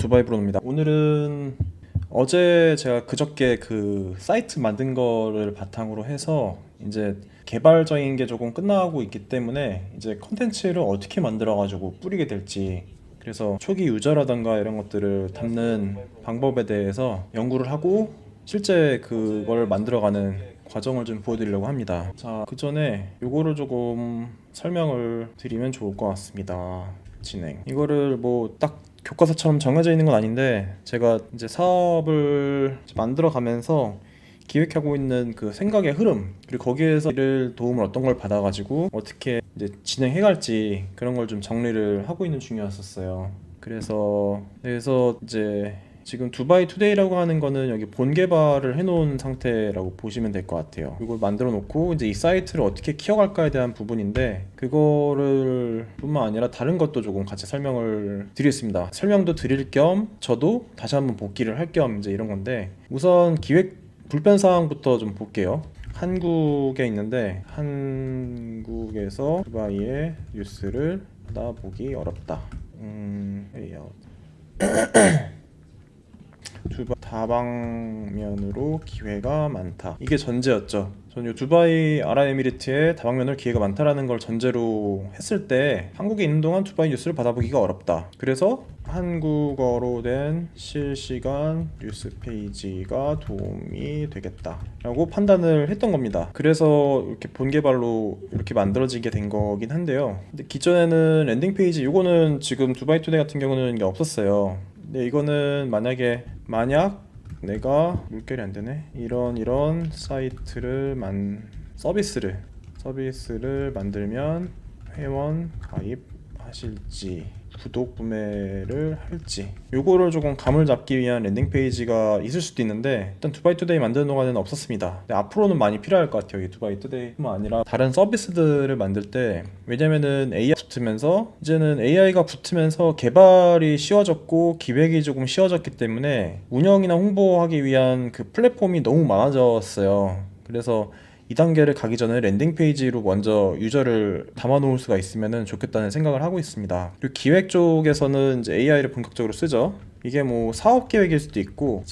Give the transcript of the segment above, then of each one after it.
두바이 브로입니다. 오늘은 어제 제가 그저께 그 사이트 만든 거를 바탕으로 해서 이제 개발적인 게 조금 끝나고 있기 때문에 이제 컨텐츠를 어떻게 만들어 가지고 뿌리게 될지, 그래서 초기 유저라던가 이런 것들을 담는 방법에 대해서 연구를 하고 실제 그걸 만들어가는 과정을 좀 보여드리려고 합니다. 자, 그 전에 요거를 조금 설명을 드리면 좋을 것 같습니다. 진행. 이거를 뭐 딱 교과서처럼 정해져 있는 건 아닌데, 제가 이제 사업을 만들어 가면서 기획하고 있는 그 생각의 흐름, 그리고 거기에서 이를 도움을 어떤 걸 받아가지고 어떻게 이제 진행해 갈지, 그런 걸 좀 정리를 하고 있는 중이었었어요. 그래서 이제 지금 두바이 투데이라고 하는 거는 여기 본 개발을 해놓은 상태라고 보시면 될 것 같아요. 이걸 만들어 놓고 이제 이 사이트를 어떻게 키워갈까에 대한 부분인데, 그거를 뿐만 아니라 다른 것도 조금 같이 설명을 드리겠습니다. 설명도 드릴 겸 저도 다시 한번 복기를 할 겸 이제 이런 건데, 우선 기획 불편 사항부터 좀 볼게요. 한국에 있는데, 한국에서 두바이의 뉴스를 받아보기 어렵다. 레이아웃. 다방면으로 기회가 많다. 이게 전제였죠. 전 이 두바이 아랍에미리트에 다방면으로 기회가 많다라는 걸 전제로 했을 때, 한국에 있는 동안 두바이 뉴스를 받아보기가 어렵다. 그래서 한국어로 된 실시간 뉴스 페이지가 도움이 되겠다 라고 판단을 했던 겁니다. 그래서 이렇게 본개발로 이렇게 만들어지게 된 거긴 한데요. 근데 기존에는 랜딩 페이지, 이거는 지금 두바이 투데이 같은 경우는 이게 없었어요. 근데 이거는 만약 내가 물결이 안 되네. 이런 사이트를 서비스를 만들면 회원 가입하실지, 구독 구매를 할지, 요거를 조금 감을 잡기 위한 랜딩 페이지가 있을 수도 있는데, 일단 두바이 투데이 만드는 동안에는 없었습니다. 근데 앞으로는 많이 필요할 것 같아요. 이 두바이 투데이뿐만 아니라 다른 서비스들을 만들 때. 왜냐면은 이제는 AI가 붙으면서 개발이 쉬워졌고 기획이 조금 쉬워졌기 때문에 운영이나 홍보하기 위한 그 플랫폼이 너무 많아졌어요. 그래서 2단계를 가기 전에 랜딩 페이지로 먼저 유저를 담아 놓을 수가 있으면 좋겠다는 생각을 하고 있습니다. 그리고 기획 쪽에서는 이제 AI를 본격적으로 쓰죠. 이게 뭐 사업 계획일 수도 있고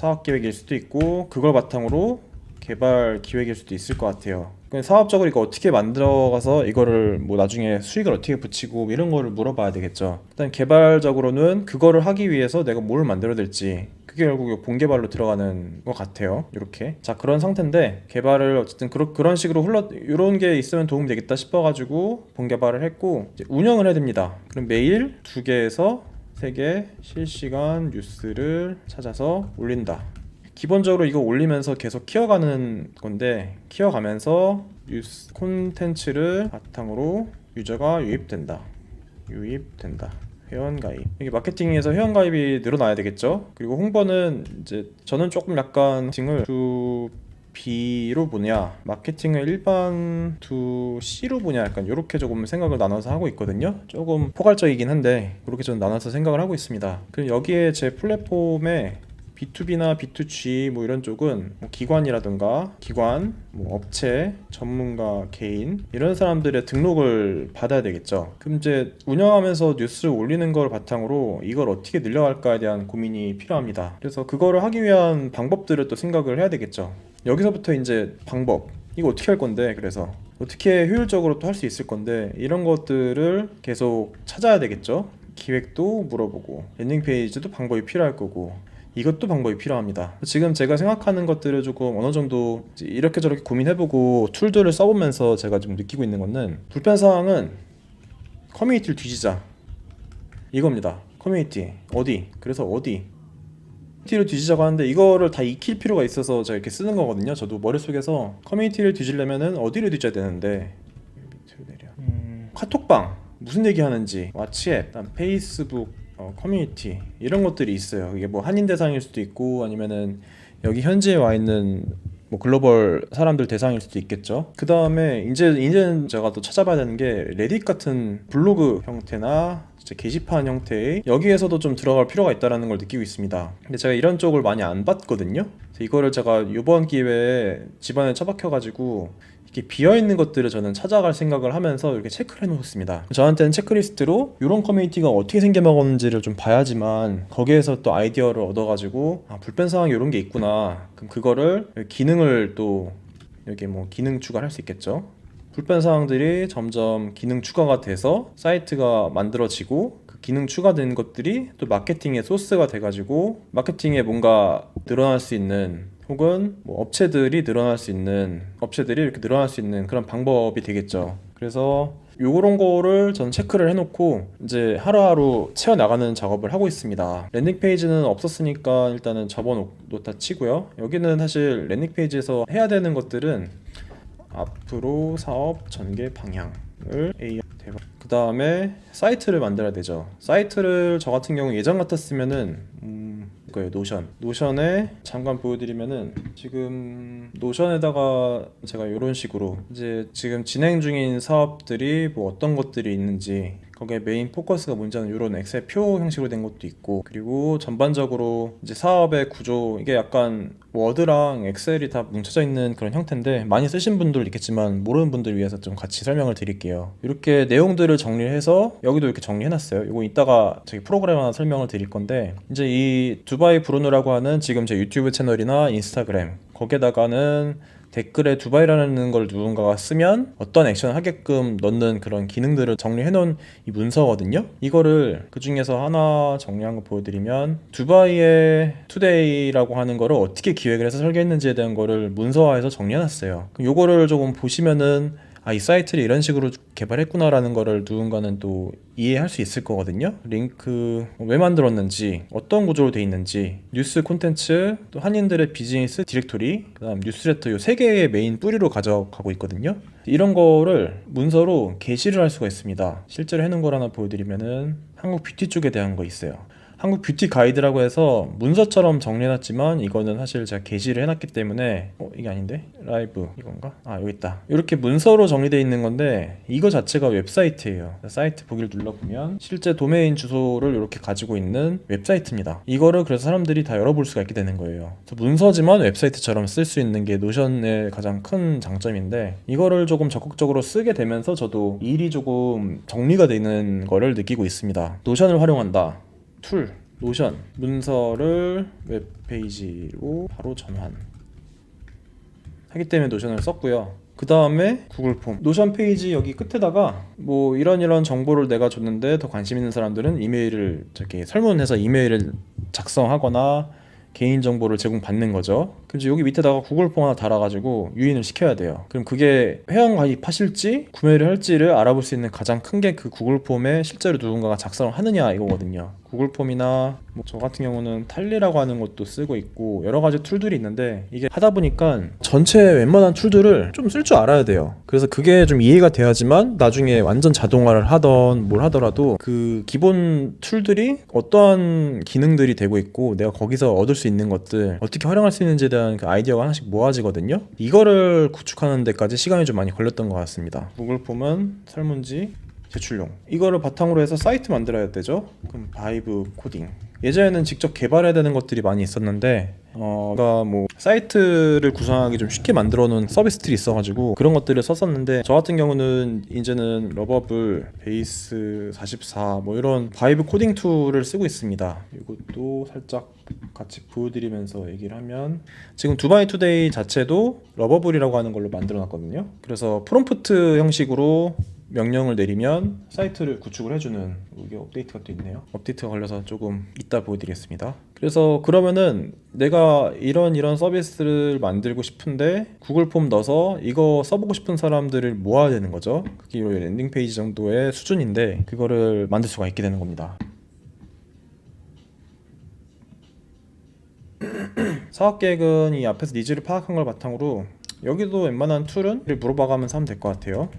그걸 바탕으로 개발 기획일 수도 있을 것 같아요. 사업적으로 이거 어떻게 만들어가서 이거를 뭐 나중에 수익을 어떻게 붙이고 이런 거를 물어봐야 되겠죠. 일단 개발적으로는 그거를 하기 위해서 내가 뭘 만들어야 될지, 그게 결국 본개발로 들어가는 것 같아요. 이렇게. 자, 그런 상태인데, 개발을 어쨌든 그런 식으로 이런 게 있으면 도움이 되겠다 싶어가지고 본개발을 했고, 이제 운영을 해야 됩니다. 그럼 매일 2개에서 3개 실시간 뉴스를 찾아서 올린다. 기본적으로 이거 올리면서 계속 키워가는 건데, 키워가면서 뉴스 콘텐츠를 바탕으로 유저가 유입된다. 회원가입. 이게 마케팅에서 회원가입이 늘어나야 되겠죠. 그리고 홍보는 이제 저는 조금 약간 팅을 2B로 보냐, 마케팅을 일반 2C로 보냐, 약간 이렇게 조금 생각을 나눠서 하고 있거든요. 조금 포괄적이긴 한데 그렇게 저는 나눠서 생각을 하고 있습니다. 그럼 여기에 제 플랫폼에 B2B나 B2G 뭐 이런 쪽은 뭐 기관이라든가 뭐 업체, 전문가, 개인 이런 사람들의 등록을 받아야 되겠죠. 그럼 이제 운영하면서 뉴스를 올리는 걸 바탕으로 이걸 어떻게 늘려갈까에 대한 고민이 필요합니다. 그래서 그거를 하기 위한 방법들을 또 생각을 해야 되겠죠. 여기서부터 이제 방법, 이거 어떻게 할 건데, 그래서 어떻게 효율적으로 또 할 수 있을 건데, 이런 것들을 계속 찾아야 되겠죠. 기획도 물어보고 랜딩 페이지도 방법이 필요할 거고, 이것도 방법이 필요합니다. 지금 제가 생각하는 것들을 조금 어느 정도 이렇게 저렇게 고민해보고 툴들을 써보면서 제가 좀 느끼고 있는 거는, 불편사항은 커뮤니티를 뒤지자 이겁니다. 커뮤니티 그래서 커뮤니티를 뒤지자고 하는데, 이거를 다 익힐 필요가 있어서 제가 이렇게 쓰는 거거든요. 저도 머릿속에서 커뮤니티를 뒤지려면은 어디를 뒤져야 되는데, 카톡방 무슨 얘기 하는지, 왓츠앱, 페이스북, 커뮤니티 이런 것들이 있어요. 이게 뭐 한인 대상일 수도 있고, 아니면은 여기 현지에 와 있는 뭐 글로벌 사람들 대상일 수도 있겠죠. 그 다음에 이제는 제가 또 찾아봐야 되는 게, 레딧 같은 블로그 형태나 진짜 게시판 형태의, 여기에서도 좀 들어갈 필요가 있다는 걸 느끼고 있습니다. 근데 제가 이런 쪽을 많이 안 봤거든요. 그래서 이거를 제가 이번 기회에 집안에 처박혀가지고 이렇게 비어있는 것들을 저는 찾아갈 생각을 하면서 이렇게 체크를 해놓습니다. 저한테는 체크리스트로 이런 커뮤니티가 어떻게 생겨먹었는지를 좀 봐야지만 거기에서 또 아이디어를 얻어가지고 불편 사항이 이런 게 있구나, 그럼 그거를 기능을 또 여기 뭐 기능 추가를 할 수 있겠죠. 불편 사항들이 점점 기능 추가가 돼서 사이트가 만들어지고 그 기능 추가된 것들이 또 마케팅의 소스가 돼가지고 마케팅에 뭔가 늘어날 수 있는, 혹은 뭐 업체들이 늘어날 수 있는, 업체들이 이렇게 늘어날 수 있는 그런 방법이 되겠죠. 그래서 요런 거를 전 체크를 해놓고 이제 하루하루 채워나가는 작업을 하고 있습니다. 랜딩 페이지는 없었으니까 일단은 접어놓다 치고요. 여기는 사실 랜딩 페이지에서 해야 되는 것들은 앞으로 사업 전개 방향을 AI 대박. 그 다음에 사이트를 만들어야 되죠. 사이트를 저 같은 경우 예전 같았으면은 그거예요. 노션에 잠깐 보여드리면은, 지금 노션에다가 제가 이런 식으로 이제 지금 진행 중인 사업들이 뭐 어떤 것들이 있는지, 거기에 메인 포커스가 뭔지 하는 이런 엑셀 표 형식으로 된 것도 있고, 그리고 전반적으로 이제 사업의 구조, 이게 약간 워드랑 엑셀이 다 뭉쳐져 있는 그런 형태인데, 많이 쓰신 분들 있겠지만 모르는 분들 위해서 좀 같이 설명을 드릴게요. 이렇게 내용들을 정리해서 여기도 이렇게 정리해놨어요. 이거 이따가 저기 프로그램 하나 설명을 드릴 건데, 이제 이 두바이 브루누라고 하는 지금 제 유튜브 채널이나 인스타그램, 거기에다가는 댓글에 두바이라는 걸 누군가가 쓰면 어떤 액션을 하게끔 넣는 그런 기능들을 정리해 놓은 이 문서거든요. 이거를 그 중에서 하나 정리한 거 보여드리면, 두바이의 투데이라고 하는 거를 어떻게 기획을 해서 설계했는지에 대한 거를 문서화해서 정리해 놨어요. 요거를 조금 보시면은 이 사이트를 이런 식으로 개발했구나 라는 거를 누군가는 또 이해할 수 있을 거거든요. 링크 왜 만들었는지, 어떤 구조로 돼 있는지, 뉴스 콘텐츠, 또 한인들의 비즈니스 디렉토리, 그 다음 뉴스레터, 요 세 개의 메인 뿌리로 가져가고 있거든요. 이런 거를 문서로 게시를 할 수가 있습니다. 실제로 해놓은 걸 하나 보여드리면은 한국 뷰티 쪽에 대한 거 있어요. 한국 뷰티 가이드라고 해서 문서처럼 정리해놨지만, 이거는 사실 제가 게시를 해놨기 때문에 이게 아닌데? 라이브 이건가? 여기 있다. 이렇게 문서로 정리되어 있는 건데, 이거 자체가 웹사이트예요. 사이트 보기를 눌러보면 실제 도메인 주소를 이렇게 가지고 있는 웹사이트입니다. 이거를 그래서 사람들이 다 열어볼 수가 있게 되는 거예요. 그래서 문서지만 웹사이트처럼 쓸 수 있는 게 노션의 가장 큰 장점인데, 이거를 조금 적극적으로 쓰게 되면서 저도 일이 조금 정리가 되는 거를 느끼고 있습니다. 노션을 활용한다. 툴, 노션, 문서를 웹페이지로 바로 전환 하기 때문에 노션을 썼고요. 그 다음에 구글 폼, 노션 페이지 여기 끝에다가 뭐 이런 정보를 내가 줬는데 더 관심 있는 사람들은 이메일을 저렇게 설문해서 이메일을 작성하거나 개인정보를 제공받는 거죠. 그럼 여기 밑에다가 구글 폼 하나 달아가지고 유인을 시켜야 돼요. 그럼 그게 회원 가입하실지 구매를 할지를 알아볼 수 있는 가장 큰 게 그 구글 폼에 실제로 누군가가 작성을 하느냐 이거거든요. 구글 폼이나 뭐 저 같은 경우는 탈리라고 하는 것도 쓰고 있고 여러 가지 툴들이 있는데, 이게 하다 보니까 전체 웬만한 툴들을 좀 쓸 줄 알아야 돼요. 그래서 그게 좀 이해가 돼야지만 나중에 완전 자동화를 하던 뭘 하더라도 그 기본 툴들이 어떠한 기능들이 되고 있고 내가 거기서 얻을 수 있는 것들 어떻게 활용할 수 있는지에 대한 그 아이디어가 하나씩 모아지거든요. 이거를 구축하는 데까지 시간이 좀 많이 걸렸던 것 같습니다. 구글 폼은 설문지 제출용, 이거를 바탕으로 해서 사이트 만들어야 되죠. 그럼 바이브 코딩, 예전에는 직접 개발해야 되는 것들이 많이 있었는데 그러니까 뭐 사이트를 구성하기 좀 쉽게 만들어 놓은 서비스들이 있어가지고 그런 것들을 썼었는데, 저 같은 경우는 이제는 러버블, 베이스 44 뭐 이런 바이브 코딩 툴을 쓰고 있습니다. 이것도 살짝 같이 보여드리면서 얘기를 하면, 지금 두바이 투데이 자체도 러버블이라고 하는 걸로 만들어 놨거든요. 그래서 프롬프트 형식으로 명령을 내리면 사이트를 구축을 해주는, 이게 업데이트가 또 있네요. 업데이트가 걸려서 조금 이따 보여드리겠습니다. 그래서 그러면은 내가 이런 서비스를 만들고 싶은데 구글 폼 넣어서 이거 써보고 싶은 사람들을 모아야 되는 거죠. 그게 랜딩 페이지 정도의 수준인데 그거를 만들 수가 있게 되는 겁니다. 사업 계획은 이 앞에서 니즈를 파악한 걸 바탕으로, 여기도 웬만한 툴은 물어봐가면서 하면 될 것 같아요.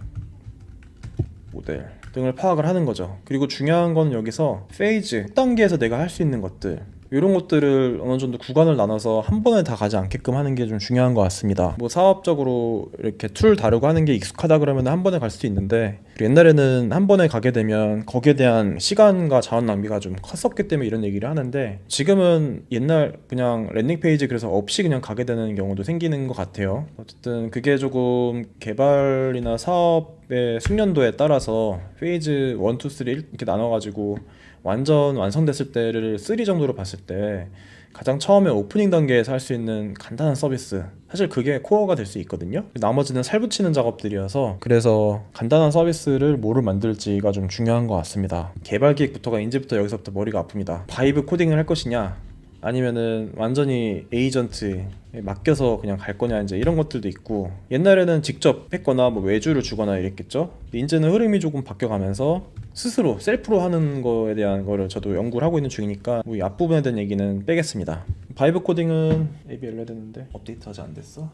모델 등을 파악을 하는 거죠. 그리고 중요한 건 여기서 페이즈 1단계에서 내가 할 수 있는 것들, 이런 것들을 어느 정도 구간을 나눠서 한 번에 다 가지 않게끔 하는 게 좀 중요한 것 같습니다. 뭐 사업적으로 이렇게 툴 다루고 하는 게 익숙하다 그러면 한 번에 갈 수도 있는데, 옛날에는 한 번에 가게 되면 거기에 대한 시간과 자원 낭비가 좀 컸었기 때문에 이런 얘기를 하는데, 지금은 옛날 그냥 랜딩 페이지 그래서 없이 그냥 가게 되는 경우도 생기는 것 같아요. 어쨌든 그게 조금 개발이나 사업의 숙련도에 따라서 페이즈 1, 2, 3 이렇게 나눠가지고 완전 완성됐을 때를 3 정도로 봤을 때 가장 처음에 오프닝 단계에서 할 수 있는 간단한 서비스, 사실 그게 코어가 될 수 있거든요. 나머지는 살붙이는 작업들이어서, 그래서 간단한 서비스를 뭐를 만들지가 좀 중요한 것 같습니다. 개발 기획부터가 이제부터 여기서부터 머리가 아픕니다. 바이브 코딩을 할 것이냐, 아니면은 완전히 에이전트에 맡겨서 그냥 갈 거냐, 이제 이런 것들도 있고, 옛날에는 직접 했거나 뭐 외주를 주거나 이랬겠죠. 이제는 흐름이 조금 바뀌어가면서 스스로 셀프로 하는 거에 대한 거를 저도 연구를 하고 있는 중이니까 이 앞부분에 대한 얘기는 빼겠습니다. 바이브 코딩은 ABI 열려야 되는데 업데이트 아직 안 됐어?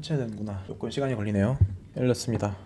해야 되는구나. 조금 시간이 걸리네요. 열렸습니다.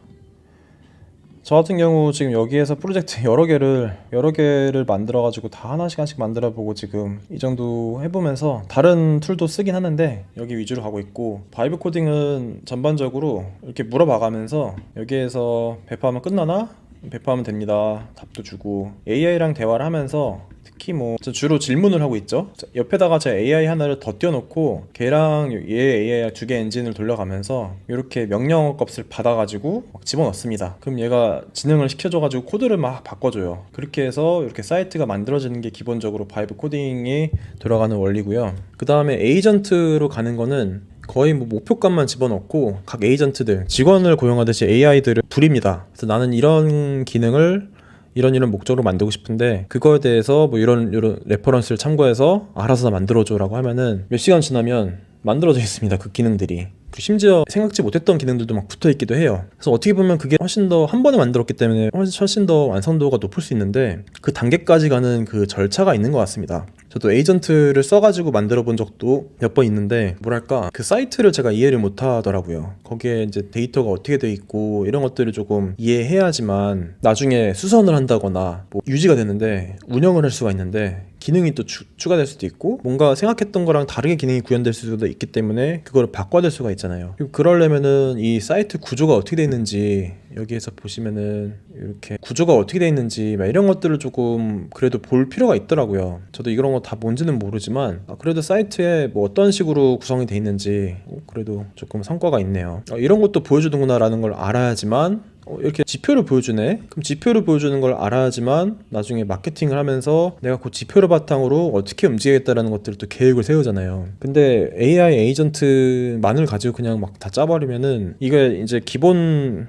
저 같은 경우 지금 여기에서 프로젝트 여러 개를 만들어 가지고 다 하나씩 만들어 보고 지금 이 정도 해보면서 다른 툴도 쓰긴 하는데 여기 위주로 가고 있고, 바이브 코딩은 전반적으로 이렇게 물어봐가면서 여기에서 배포하면 끝나나? 배포하면 됩니다. 답도 주고, AI랑 대화를 하면서 특히 뭐 주로 질문을 하고 있죠. 옆에다가 제가 AI 하나를 더 띄워놓고 걔랑 얘 AI 두 개 엔진을 돌려가면서 이렇게 명령 값을 받아가지고 막 집어넣습니다. 그럼 얘가 진행을 시켜줘가지고 코드를 막 바꿔줘요. 그렇게 해서 이렇게 사이트가 만들어지는 게 기본적으로 바이브 코딩이 들어가는 원리고요. 그 다음에 에이전트로 가는 거는 거의 뭐 목표값만 집어넣고 각 에이전트들, 직원을 고용하듯이 AI들을 부립니다. 그래서 나는 이런 기능을 이런 목적으로 만들고 싶은데 그거에 대해서 뭐 이런 레퍼런스를 참고해서 알아서 다 만들어줘 라고 하면은 몇 시간 지나면 만들어져 있습니다. 그 기능들이. 심지어 생각지 못했던 기능들도 막 붙어 있기도 해요. 그래서 어떻게 보면 그게 훨씬 더 한 번에 만들었기 때문에 훨씬 더 완성도가 높을 수 있는데, 그 단계까지 가는 그 절차가 있는 것 같습니다. 저도 에이전트를 써가지고 만들어 본 적도 몇 번 있는데, 뭐랄까 그 사이트를 제가 이해를 못 하더라고요. 거기에 이제 데이터가 어떻게 돼 있고 이런 것들을 조금 이해해야지만 나중에 수선을 한다거나 뭐 유지가 되는데 운영을 할 수가 있는데, 기능이 또 추가될 수도 있고 뭔가 생각했던 거랑 다르게 기능이 구현될 수도 있기 때문에 그거를 바꿔야 될 수가 있잖아요. 그리고 그러려면은 이 사이트 구조가 어떻게 돼 있는지, 여기에서 보시면은 이렇게 구조가 어떻게 돼 있는지 막 이런 것들을 조금 그래도 볼 필요가 있더라고요. 저도 이런 거 다 뭔지는 모르지만 그래도 사이트에 뭐 어떤 식으로 구성이 돼 있는지 그래도 조금 성과가 있네요. 이런 것도 보여주는구나 라는 걸 알아야지만, 이렇게 지표를 보여주네? 그럼 지표를 보여주는 걸 알아야지만 나중에 마케팅을 하면서 내가 그 지표를 바탕으로 어떻게 움직이겠다라는 것들을 또 계획을 세우잖아요. 근데 AI 에이전트만을 가지고 그냥 막 다 짜버리면은 이게 이제 기본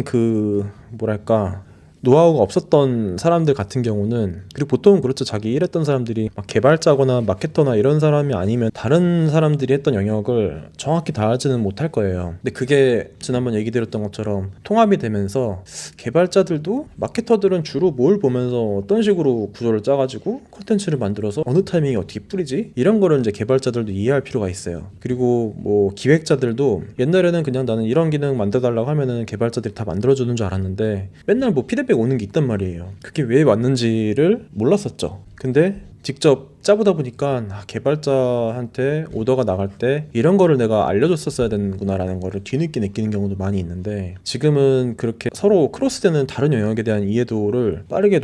그 뭐랄까 노하우가 없었던 사람들 같은 경우는, 그리고 보통은 그렇죠, 자기 일했던 사람들이 막 개발자거나 마케터나 이런 사람이 아니면 다른 사람들이 했던 영역을 정확히 다 하지는 못할 거예요. 근데 그게 지난번 얘기 드렸던 것처럼 통합이 되면서 개발자들도 마케터들은 주로 뭘 보면서 어떤 식으로 구조를 짜가지고 콘텐츠를 만들어서 어느 타이밍에 어떻게 뿌리지, 이런 거를 이제 개발자들도 이해할 필요가 있어요. 그리고 뭐 기획자들도 옛날에는 그냥 나는 이런 기능 만들어달라고 하면은 개발자들이 다 만들어주는 줄 알았는데 맨날 뭐 피드백 오는 게 있단 말이에요. 그게 왜 왔는지를 몰랐었죠. 근데 직접 짜보다 보니까 개발자한테 오더가 나갈 때 이런 거를 내가 알려줬었어야 되는구나 라는 거를 뒤늦게 느끼는 경우도 많이 있는데, 지금은 그렇게 서로 크로스되는 다른 영역에 대한 이해도를 빠르게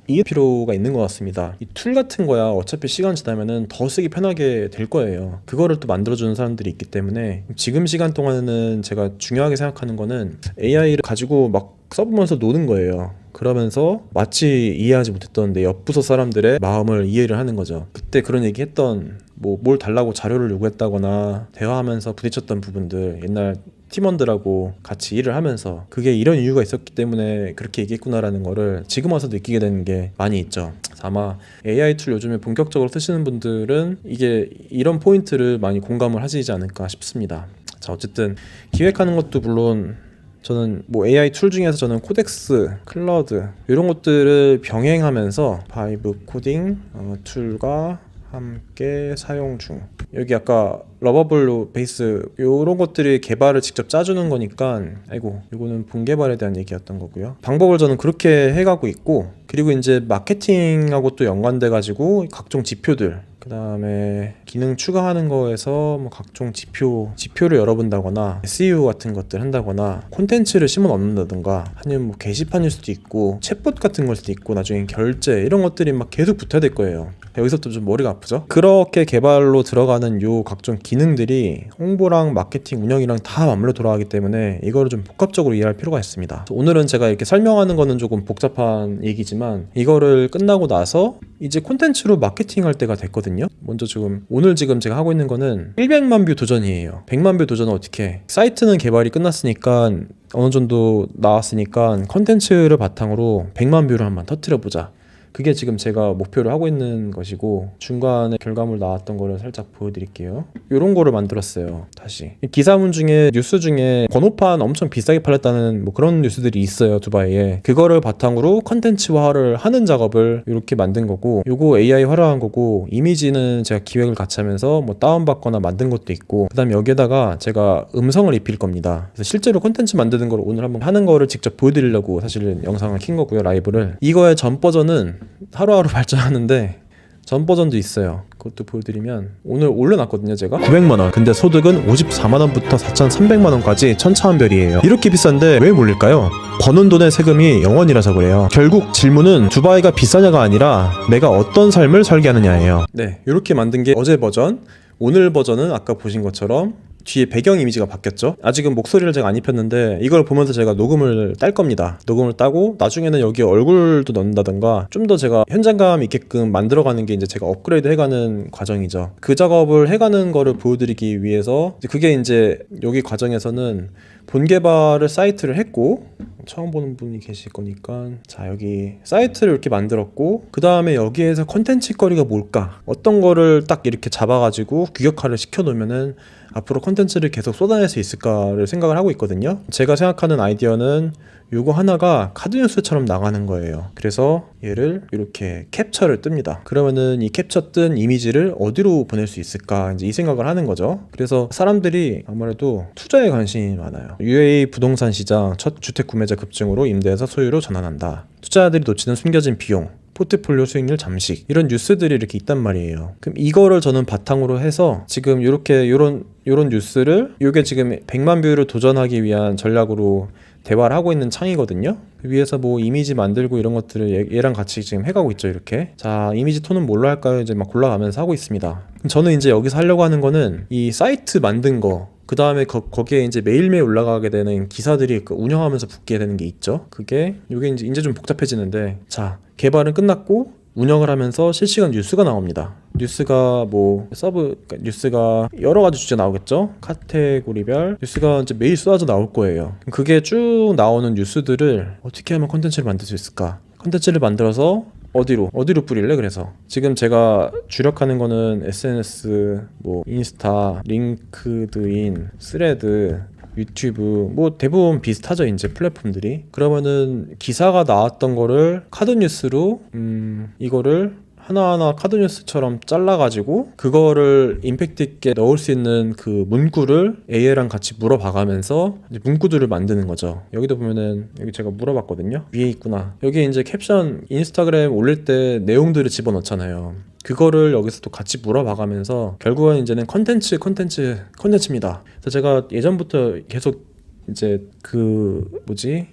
이해 필요가 있는 것 같습니다. 이 툴 같은 거야 어차피 시간 지나면은 더 쓰기 편하게 될 거예요. 그거를 또 만들어주는 사람들이 있기 때문에 지금 시간 동안에는 제가 중요하게 생각하는 거는 AI를 가지고 막 써보면서 노는 거예요. 그러면서 마치 이해하지 못했던 내 옆부서 사람들의 마음을 이해를 하는 거죠. 그때 그런 얘기 했던 뭘 달라고 자료를 요구했다거나 대화하면서 부딪혔던 부분들, 옛날 팀원들하고 같이 일을 하면서 그게 이런 이유가 있었기 때문에 그렇게 얘기했구나라는 거를 지금 와서 느끼게 되는 게 많이 있죠. 아마 AI 툴 요즘에 본격적으로 쓰시는 분들은 이게 이런 포인트를 많이 공감을 하시지 않을까 싶습니다. 자, 어쨌든 기획하는 것도 물론 저는 뭐 AI 툴 중에서 저는 코덱스, 클라우드 이런 것들을 병행하면서 바이브 코딩 툴과 함께 사용 중. 여기 아까 러버블 베이스 이런 것들이 개발을 직접 짜주는 거니까, 아이고 이거는 본개발에 대한 얘기였던 거고요. 방법을 저는 그렇게 해가고 있고, 그리고 이제 마케팅하고 또 연관돼 가지고 각종 지표들, 그 다음에 기능 추가하는 거에서 뭐 각종 지표를 열어본다거나 SEO 같은 것들 한다거나 콘텐츠를 심어 넣는다던가 아니면 뭐 게시판일 수도 있고 챗봇 같은 걸 수도 있고 나중에 결제 이런 것들이 막 계속 붙어야 될 거예요. 여기서부터 좀 머리가 아프죠? 그렇게 개발로 들어가는 요 각종 기능들이 홍보랑 마케팅, 운영이랑 다 맞물려 돌아가기 때문에 이거를 좀 복합적으로 이해할 필요가 있습니다. 오늘은 제가 이렇게 설명하는 거는 조금 복잡한 얘기지만 이거를 끝나고 나서 이제 콘텐츠로 마케팅할 때가 됐거든요. 먼저 오늘 제가 하고 있는 거는 100만 뷰 도전이에요. 100만 뷰 도전은 어떻게? 사이트는 개발이 끝났으니까 어느 정도 나왔으니까 콘텐츠를 바탕으로 100만 뷰를 한번 터뜨려 보자. 그게 지금 제가 목표를 하고 있는 것이고 중간에 결과물 나왔던 거를 살짝 보여드릴게요. 이런 거를 만들었어요. 다시 기사문 중에 뉴스 중에 번호판 엄청 비싸게 팔렸다는 뭐 그런 뉴스들이 있어요. 두바이에. 그거를 바탕으로 컨텐츠화를 하는 작업을 이렇게 만든 거고, 요거 AI 활용한 거고, 이미지는 제가 기획을 같이 하면서 뭐 다운받거나 만든 것도 있고, 그 다음에 여기에다가 제가 음성을 입힐 겁니다. 그래서 실제로 컨텐츠 만드는 걸 오늘 한번 하는 거를 직접 보여드리려고 사실은 영상을 킨 거고요. 라이브를. 이거의 전 버전은 하루하루 발전하는데 전 버전도 있어요. 그것도 보여드리면 오늘 올려놨거든요. 제가 900만원, 근데 소득은 54만원부터 4,300만원까지 천차만별이에요. 이렇게 비싼데 왜 몰릴까요? 버는 돈의 세금이 0원이라서 그래요. 결국 질문은 두바이가 비싸냐가 아니라 내가 어떤 삶을 설계하느냐예요. 네, 이렇게 만든 게 어제 버전. 오늘 버전은 아까 보신 것처럼 뒤에 배경 이미지가 바뀌었죠. 아직은 목소리를 제가 안 입혔는데 이걸 보면서 제가 녹음을 딸 겁니다. 녹음을 따고 나중에는 여기 얼굴도 넣는다던가 좀 더 제가 현장감 있게끔 만들어가는 게 이제 제가 업그레이드 해가는 과정이죠. 그 작업을 해가는 거를 보여드리기 위해서 그게 이제 여기 과정에서는 본 개발을 사이트를 했고, 처음 보는 분이 계실 거니까 자, 여기 사이트를 이렇게 만들었고, 그 다음에 여기에서 컨텐츠 거리가 뭘까, 어떤 거를 딱 이렇게 잡아가지고 규격화를 시켜놓으면은 앞으로 컨텐츠를 계속 쏟아낼 수 있을까를 생각을 하고 있거든요. 제가 생각하는 아이디어는 요거 하나가 카드뉴스처럼 나가는 거예요. 그래서 얘를 이렇게 캡처를 뜹니다. 그러면은 이 캡처 뜬 이미지를 어디로 보낼 수 있을까, 이제 이 생각을 하는 거죠. 그래서 사람들이 아무래도 투자에 관심이 많아요. UAE 부동산 시장 첫 주택 구매자 급증으로 임대에서 소유로 전환한다. 투자자들이 놓치는 숨겨진 비용, 포트폴리오 수익률 잠식, 이런 뉴스들이 이렇게 있단 말이에요. 그럼 이거를 저는 바탕으로 해서 지금 이렇게 요런 뉴스를, 요게 지금 100만 뷰를 도전하기 위한 전략으로 대화를 하고 있는 창이거든요. 위에서 뭐 이미지 만들고 이런 것들을 얘랑 같이 지금 해가고 있죠. 이렇게. 자, 이미지 톤은 뭘로 할까요? 이제 막 골라가면서 하고 있습니다. 저는 이제 여기서 하려고 하는 거는 이 사이트 만든 거, 그 다음에 거기에 이제 매일매일 올라가게 되는 기사들이 운영하면서 붙게 되는 게 있죠. 요게 이제 좀 복잡해지는데, 자, 개발은 끝났고 운영을 하면서 실시간 뉴스가 나옵니다. 뉴스가 뉴스가 여러 가지 주제 나오겠죠. 카테고리별 뉴스가 이제 매일 쏟아져 나올 거예요. 그게 쭉 나오는 뉴스들을 어떻게 하면 컨텐츠를 만들 수 있을까? 컨텐츠를 만들어서 어디로 뿌릴래? 그래서 지금 제가 주력하는 거는 SNS, 뭐 인스타, 링크드인, 스레드, 유튜브, 뭐 대부분 비슷하죠. 이제 플랫폼들이. 그러면은 기사가 나왔던 거를 카드뉴스로 이거를 하나하나 카드뉴스처럼 잘라가지고 그거를 임팩트 있게 넣을 수 있는 그 문구를 AI랑 같이 물어봐가면서 이제 문구들을 만드는 거죠. 여기도 보면은 여기 제가 물어봤거든요. 위에 있구나. 여기 이제 캡션 인스타그램 올릴 때 내용들을 집어넣잖아요. 그거를 여기서 또 같이 물어봐가면서 결국은 이제는 컨텐츠입니다. 그래서 제가 예전부터 계속 이제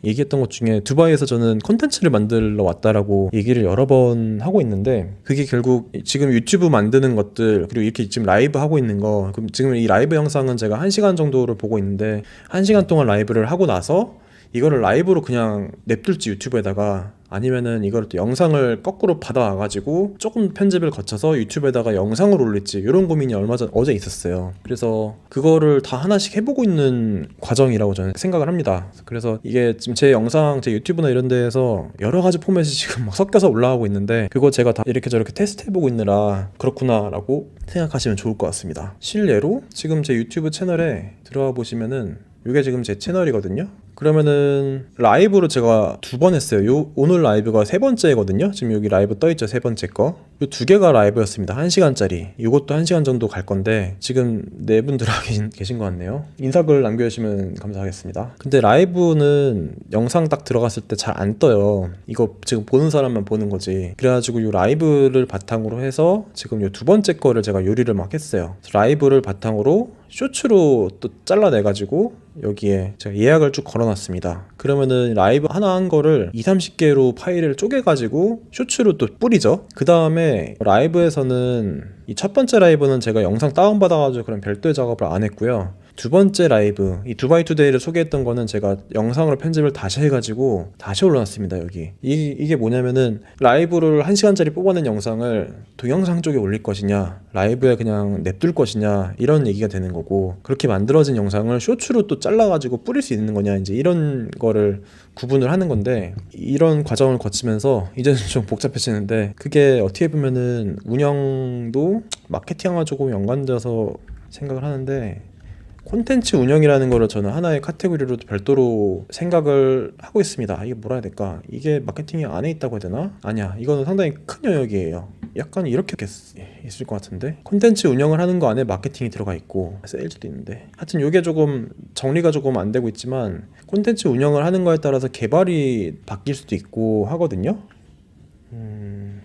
얘기했던 것 중에 두바이에서 저는 컨텐츠를 만들러 왔다라고 얘기를 여러 번 하고 있는데, 그게 결국 지금 유튜브 만드는 것들, 그리고 이렇게 지금 라이브 하고 있는 거, 그럼 지금 이 라이브 영상은 제가 1시간 정도를 보고 있는데 1시간 동안 라이브를 하고 나서 이거를 라이브로 그냥 냅둘지 유튜브에다가, 아니면은 이걸 또 영상을 거꾸로 받아와가지고 조금 편집을 거쳐서 유튜브에다가 영상을 올릴지, 이런 고민이 어제 있었어요. 그래서 그거를 다 하나씩 해보고 있는 과정이라고 저는 생각을 합니다. 그래서 이게 지금 제 영상, 제 유튜브나 이런 데에서 여러 가지 포맷이 지금 막 섞여서 올라가고 있는데, 그거 제가 다 이렇게 저렇게 테스트 해보고 있느라 그렇구나 라고 생각하시면 좋을 것 같습니다. 실례로 지금 제 유튜브 채널에 들어와 보시면은 이게 지금 제 채널이거든요. 그러면은 라이브를 제가 2번 했어요. 오늘 라이브가 3번째거든요. 지금 여기 라이브 떠있죠, 3번째 거. 이 2개가 라이브였습니다. 1시간짜리. 이것도 1시간 정도 갈 건데 지금 4분 들어와 계신 것 같네요. 인사글 남겨주시면 감사하겠습니다. 근데 라이브는 영상 딱 들어갔을 때 잘 안 떠요. 이거 지금 보는 사람만 보는 거지. 그래가지고 이 라이브를 바탕으로 해서 지금 이 2번째 거를 제가 요리를 막 했어요. 라이브를 바탕으로 쇼츠로 또 잘라내가지고 여기에 제가 예약을 쭉 걸어놨습니다. 그러면은 라이브 하나 한 거를 20-30개로 파일을 쪼개가지고 쇼츠로 또 뿌리죠. 그 다음에 라이브에서는 이 첫 번째 라이브는 제가 영상 다운받아가지고 그런 별도의 작업을 안 했고요. 2번째 라이브, 이 두바이투데이를 소개했던 거는 제가 영상으로 편집을 다시 해가지고 다시 올려놨습니다. 여기 이게 뭐냐면은 라이브를 1시간짜리 뽑아낸 영상을 동영상 쪽에 올릴 것이냐, 라이브에 그냥 냅둘 것이냐, 이런 얘기가 되는 거고, 그렇게 만들어진 영상을 쇼츠로 또 잘라가지고 뿌릴 수 있는 거냐, 이제 이런 거를 구분을 하는 건데, 이런 과정을 거치면서 이제는 좀 복잡해지는데, 그게 어떻게 보면은 운영도 마케팅하고 조금 연관돼서 생각을 하는데, 콘텐츠 운영이라는 거를 저는 하나의 카테고리로 별도로 생각을 하고 있습니다. 이게 뭐라 해야 될까? 이게 마케팅이 안에 있다고 해야 되나? 아니야, 이거는 상당히 큰 영역이에요. 약간 이렇게 있을 것 같은데, 콘텐츠 운영을 하는 거 안에 마케팅이 들어가 있고 세일즈도 있는데, 하여튼 이게 조금 정리가 조금 안 되고 있지만, 콘텐츠 운영을 하는 거에 따라서 개발이 바뀔 수도 있고 하거든요.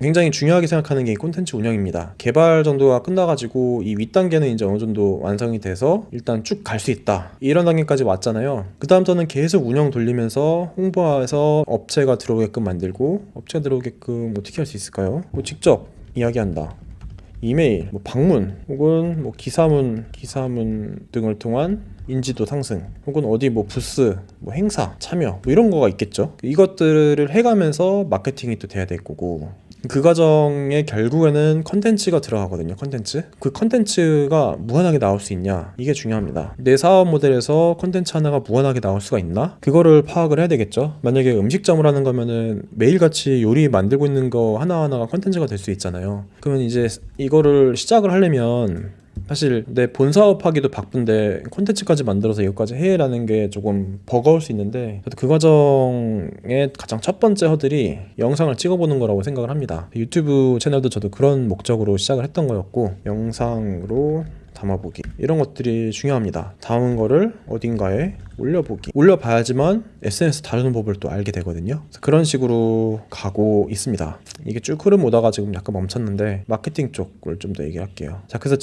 굉장히 중요하게 생각하는 게 콘텐츠 운영입니다. 개발 정도가 끝나가지고 이 윗단계는 이제 어느 정도 완성이 돼서 일단 쭉 갈 수 있다, 이런 단계까지 왔잖아요. 그 다음부터는 계속 운영 돌리면서 홍보해서 업체가 들어오게끔 만들고, 업체가 들어오게끔 어떻게 할 수 있을까요? 뭐 직접 이야기한다, 이메일, 뭐 방문, 혹은 뭐 기사문 등을 통한 인지도 상승, 혹은 어디 뭐 부스, 뭐 행사 참여, 뭐 이런 거가 있겠죠. 이것들을 해가면서 마케팅이 또 돼야 될 거고, 그 과정에 결국에는 컨텐츠가 들어가거든요. 그 컨텐츠가 무한하게 나올 수 있냐, 이게 중요합니다. 내 사업 모델에서 컨텐츠 하나가 무한하게 나올 수가 있나, 그거를 파악을 해야 되겠죠. 만약에 음식점을 하는 거면은 매일같이 요리 만들고 있는 거 하나하나가 컨텐츠가 될 수 있잖아요. 그러면 이제 이거를 시작을 하려면 사실 내 본 사업하기도 바쁜데 콘텐츠까지 만들어서 이것까지 해라는 게 조금 버거울 수 있는데, 저도 그 과정의 가장 첫 번째 허들이 영상을 찍어보는 거라고 생각을 합니다. 유튜브 채널도 저도 그런 목적으로 시작을 했던 거였고, 영상으로 담아보기, 이런 것들이 중요합니다. 담은 거를 어딘가에 올려봐야지만 SNS 다루는 법을 또 알게 되거든요. 그런 식으로 가고 있습니다. 이게 쭉 흐름 오다가 지금 약간 멈췄는데, 마케팅 쪽을 좀 더 얘기할게요. 자, 그래서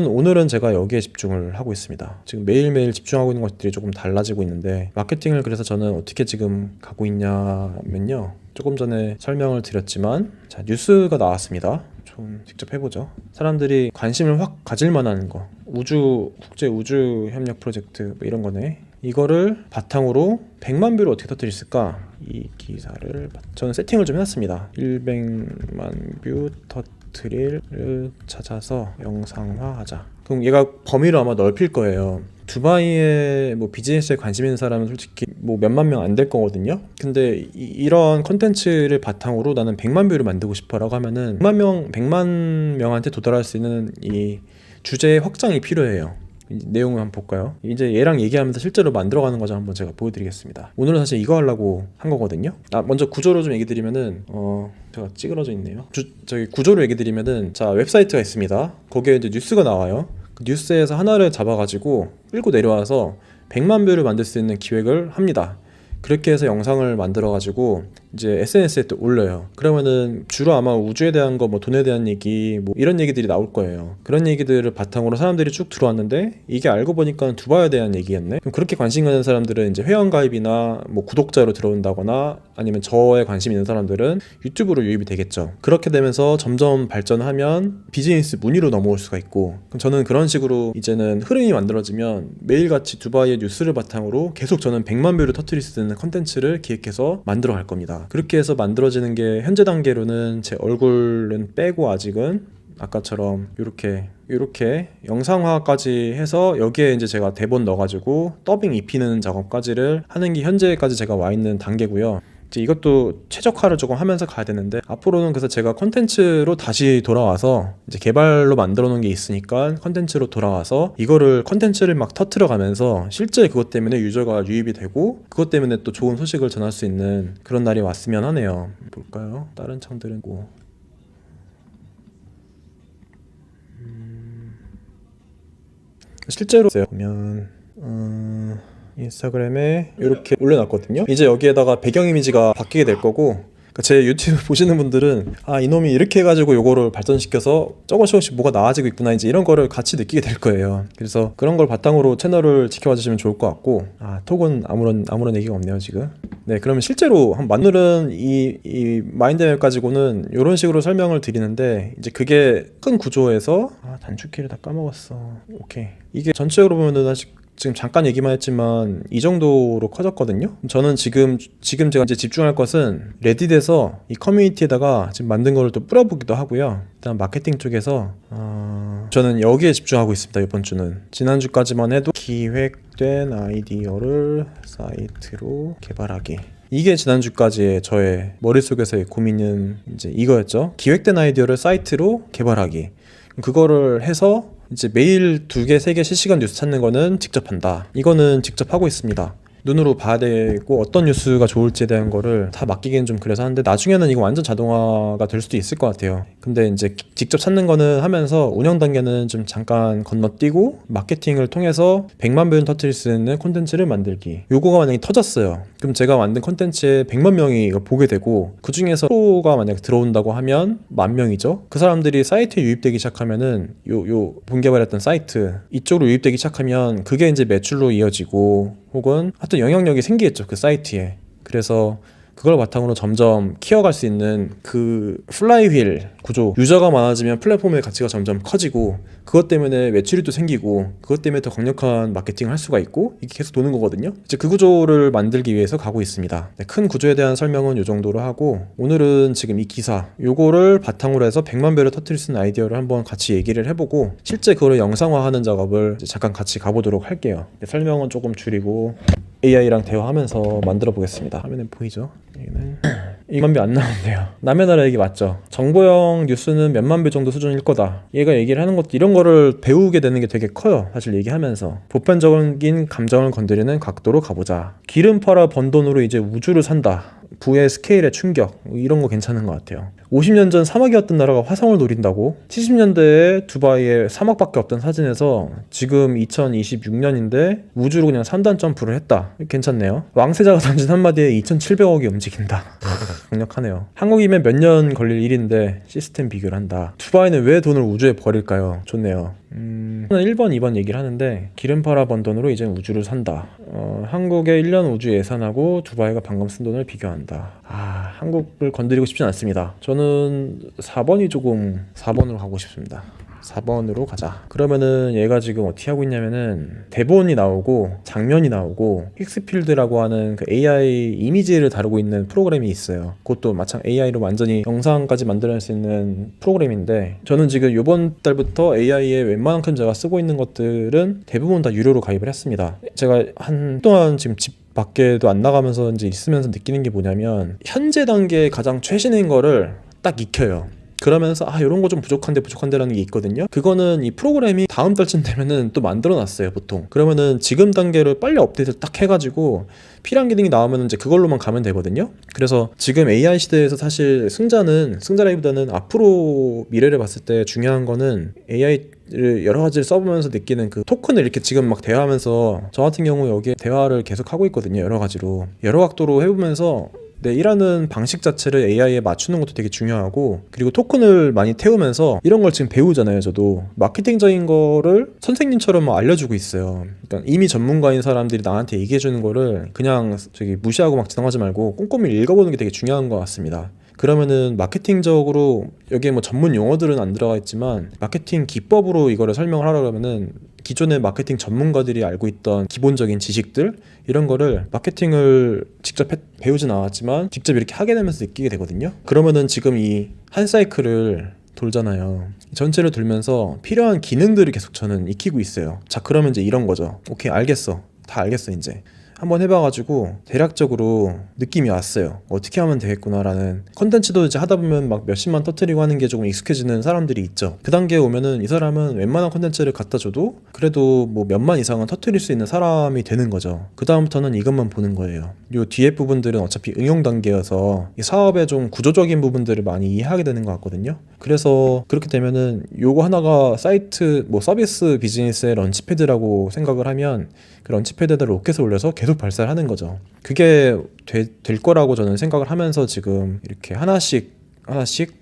오늘은 제가 여기에 집중을 하고 있습니다. 지금 매일매일 집중하고 있는 것들이 조금 달라지고 있는데, 마케팅을 그래서 저는 어떻게 지금 가고 있냐면요, 조금 전에 설명을 드렸지만, 자, 뉴스가 나왔습니다. 좀 직접 해보죠. 사람들이 관심을 확 가질 만한 거, 국제 우주 협력 프로젝트 뭐 이런 거네. 이거를 바탕으로 100만 뷰를 어떻게 터뜨릴 수 있을까? 이 기사를 저는 세팅을 좀 해놨습니다. 100만 뷰 터뜨릴을 찾아서 영상화하자. 그럼 얘가 범위를 아마 넓힐 거예요. 두바이에 뭐 비즈니스에 관심 있는 사람은 솔직히 뭐 몇만 명 안 될 거거든요. 근데 이런 컨텐츠를 바탕으로 나는 100만 뷰를 만들고 싶어라고 하면은 100만 명한테 도달할 수 있는 이 주제의 확장이 필요해요. 내용을 한번 볼까요? 이제 얘랑 얘기하면서 실제로 만들어가는 과정 한번 제가 보여드리겠습니다. 오늘은 사실 이거 하려고 한 거거든요. 먼저 구조로 좀 얘기 드리면은 제가 찌그러져 있네요. 저기 구조로 얘기 드리면은, 자, 웹사이트가 있습니다. 거기에 이제 뉴스가 나와요. 그 뉴스에서 하나를 잡아가지고 끌고 내려와서 100만 뷰를 만들 수 있는 기획을 합니다. 그렇게 해서 영상을 만들어가지고 이제 SNS에 또 올려요. 그러면은 주로 아마 우주에 대한 거, 뭐 돈에 대한 얘기, 뭐 이런 얘기들이 나올 거예요. 그런 얘기들을 바탕으로 사람들이 쭉 들어왔는데, 이게 알고 보니까 두바이에 대한 얘기였네. 그럼 그렇게 관심 가는 사람들은 이제 회원가입이나 뭐 구독자로 들어온다거나, 아니면 저에 관심 있는 사람들은 유튜브로 유입이 되겠죠. 그렇게 되면서 점점 발전하면 비즈니스 문의로 넘어올 수가 있고, 그럼 저는 그런 식으로 이제는 흐름이 만들어지면 매일같이 두바이의 뉴스를 바탕으로 계속 저는 100만 뷰를 터뜨릴 수 있는 컨텐츠를 기획해서 만들어 갈 겁니다. 그렇게 해서 만들어지는 게 현재 단계로는 제 얼굴은 빼고, 아직은 아까처럼 이렇게 영상화까지 해서 여기에 이제 제가 대본 넣어가지고 더빙 입히는 작업까지를 하는 게 현재까지 제가 와 있는 단계고요. 이제 이것도 최적화를 조금 하면서 가야 되는데, 앞으로는 그래서 제가 컨텐츠로 다시 돌아와서 이제 개발로 만들어 놓은 게 있으니까 컨텐츠로 돌아와서 이거를 컨텐츠를 막 터트려 가면서 실제 그것 때문에 유저가 유입이 되고 그것 때문에 또 좋은 소식을 전할 수 있는 그런 날이 왔으면 하네요. 볼까요? 다른 창들은 뭐 실제로 보면 인스타그램에 이렇게 올려놨거든요. 이제 여기에다가 배경 이미지가 바뀌게 될 거고, 제 유튜브 보시는 분들은 아, 이놈이 이렇게 해가지고 요거를 발전시켜서 조금씩 뭐가 나아지고 있구나, 이제 이런 거를 같이 느끼게 될 거예요. 그래서 그런 걸 바탕으로 채널을 지켜봐 주시면 좋을 것 같고, 톡은 아무런 얘기가 없네요 지금. 네, 그러면 실제로 오늘은 이 마인드맵 가지고는 이런 식으로 설명을 드리는데, 이제 그게 큰 구조에서 단축키를 다 까먹었어. 오케이, 이게 전체적으로 보면은 아직 지금 잠깐 얘기만 했지만 이 정도로 커졌거든요. 저는 지금 제가 이제 집중할 것은 레딧에서 이 커뮤니티에다가 지금 만든 거를 또 뿌려보기도 하고요. 일단 마케팅 쪽에서 저는 여기에 집중하고 있습니다. 이번 주는 지난주까지만 해도 기획된 아이디어를 사이트로 개발하기, 이게 지난주까지의 저의 머릿속에서의 고민은 이제 이거였죠. 기획된 아이디어를 사이트로 개발하기, 그거를 해서 이제 매일 2개, 3개 실시간 뉴스 찾는 거는 직접 한다. 이거는 직접 하고 있습니다. 눈으로 봐야 되고 어떤 뉴스가 좋을지에 대한 거를 다 맡기기는 좀 그래서 하는데, 나중에는 이거 완전 자동화가 될 수도 있을 것 같아요. 근데 이제 직접 찾는 거는 하면서 운영 단계는 좀 잠깐 건너뛰고 마케팅을 통해서 100만 뷰를 터뜨릴 수 있는 콘텐츠를 만들기, 요거가 만약에 터졌어요. 그럼 제가 만든 콘텐츠에 100만 명이 이걸 보게 되고, 그 중에서 프로가 만약에 들어온다고 하면 10,000명이죠. 그 사람들이 사이트에 유입되기 시작하면은 요 본개발했던 사이트 이쪽으로 유입되기 시작하면 그게 이제 매출로 이어지고, 혹은 하여튼 영향력이 생기겠죠, 그 사이트에. 그래서 그걸 바탕으로 점점 키워갈 수 있는 그 플라이휠 구조, 유저가 많아지면 플랫폼의 가치가 점점 커지고, 그것 때문에 매출이 또 생기고, 그것 때문에 더 강력한 마케팅을 할 수가 있고, 이게 계속 도는 거거든요. 이제 그 구조를 만들기 위해서 가고 있습니다. 네, 큰 구조에 대한 설명은 이 정도로 하고, 오늘은 지금 이 기사 요거를 바탕으로 해서 100만 배를 터뜨릴 수 있는 아이디어를 한번 같이 얘기를 해보고, 실제 그거를 영상화하는 작업을 잠깐 같이 가보도록 할게요. 네, 설명은 조금 줄이고 AI랑 대화하면서 만들어 보겠습니다. 화면에 보이죠? 여기는 2만 뷰 안 나오는데요. 남의 나라 얘기 맞죠? 정보형 뉴스는 몇만 뷰 정도 수준일 거다. 얘가 얘기를 하는 것도, 이런 거를 배우게 되는 게 되게 커요. 사실 얘기하면서 보편적인 감정을 건드리는 각도로 가보자. 기름 팔아 번 돈으로 이제 우주를 산다. 부의 스케일의 충격, 이런 거 괜찮은 것 같아요. 50년 전 사막이었던 나라가 화성을 노린다고? 70년대에 두바이에 사막밖에 없던 사진에서 지금 2026년인데 우주로 그냥 3단 점프를 했다. 괜찮네요. 왕세자가 던진 한마디에 2,700억이 움직인다. 강력하네요. 한국이면 몇 년 걸릴 일인데 시스템 비교를 한다. 두바이는 왜 돈을 우주에 버릴까요? 좋네요. 1번, 2번 얘기를 하는데, 기름 팔아 번 돈으로 이제 우주를 산다. 한국의 1년 우주 예산하고 두바이가 방금 쓴 돈을 비교한다. 한국을 건드리고 싶진 않습니다. 저는 4번으로 가고 싶습니다. 4번으로 가자. 그러면은 얘가 지금 어떻게 하고 있냐면은 대본이 나오고 장면이 나오고 픽스필드라고 하는 그 AI 이미지를 다루고 있는 프로그램이 있어요. 그것도 마찬 AI로 완전히 영상까지 만들어낼 수 있는 프로그램인데, 저는 지금 이번 달부터 AI에 웬만큼 제가 쓰고 있는 것들은 대부분 다 유료로 가입을 했습니다. 제가 한동안 지금 집 밖에도 안 나가면서 이제 있으면서 느끼는 게 뭐냐면, 현재 단계에 가장 최신인 거를 딱 익혀요. 그러면서 이런 거 좀 부족한데라는 게 있거든요. 그거는 이 프로그램이 다음 달쯤 되면은 또 만들어 놨어요, 보통. 그러면은 지금 단계를 빨리 업데이트 딱 해가지고 필요한 기능이 나오면 이제 그걸로만 가면 되거든요. 그래서 지금 AI 시대에서 사실 승자라기보다는 앞으로 미래를 봤을 때 중요한 거는 AI를 여러 가지를 써보면서 느끼는 그 토큰을 이렇게 지금 막 대화하면서, 저 같은 경우 여기에 대화를 계속 하고 있거든요. 여러 가지로 여러 각도로 해보면서 일하는 방식 자체를 AI에 맞추는 것도 되게 중요하고, 그리고 토큰을 많이 태우면서 이런 걸 지금 배우잖아요. 저도 마케팅적인 거를 선생님처럼 알려주고 있어요. 그러니까 이미 전문가인 사람들이 나한테 얘기해주는 거를 그냥 무시하고 막 지나가지 말고 꼼꼼히 읽어보는 게 되게 중요한 것 같습니다. 그러면은 마케팅적으로 여기에 뭐 전문 용어들은 안 들어가 있지만, 마케팅 기법으로 이거를 설명을 하려고 하면은 기존의 마케팅 전문가들이 알고 있던 기본적인 지식들, 이런 거를 마케팅을 직접 배우진 않았지만 직접 이렇게 하게 되면서 느끼게 되거든요. 그러면은 지금 이 한 사이클을 돌잖아요. 전체를 돌면서 필요한 기능들을 계속 저는 익히고 있어요. 자, 그러면 이제 이런 거죠. 오케이, 알겠어. 다 알겠어. 이제 한번 해봐가지고 대략적으로 느낌이 왔어요. 어떻게 하면 되겠구나 라는. 컨텐츠도 이제 하다 보면 막 몇십만 터트리고 하는 게 조금 익숙해지는 사람들이 있죠. 그 단계에 오면은 이 사람은 웬만한 컨텐츠를 갖다 줘도 그래도 뭐 몇만 이상은 터트릴 수 있는 사람이 되는 거죠. 그 다음부터는 이것만 보는 거예요. 요 뒤에 부분들은 어차피 응용 단계여서 이 사업의 좀 구조적인 부분들을 많이 이해하게 되는 것 같거든요. 그래서 그렇게 되면은 요거 하나가 사이트 뭐 서비스 비즈니스의 런치패드라고 생각을 하면 그 런치패드에다 로켓을 올려서 계속 발사를 하는 거죠. 그게 될 거라고 저는 생각을 하면서 지금 이렇게 하나씩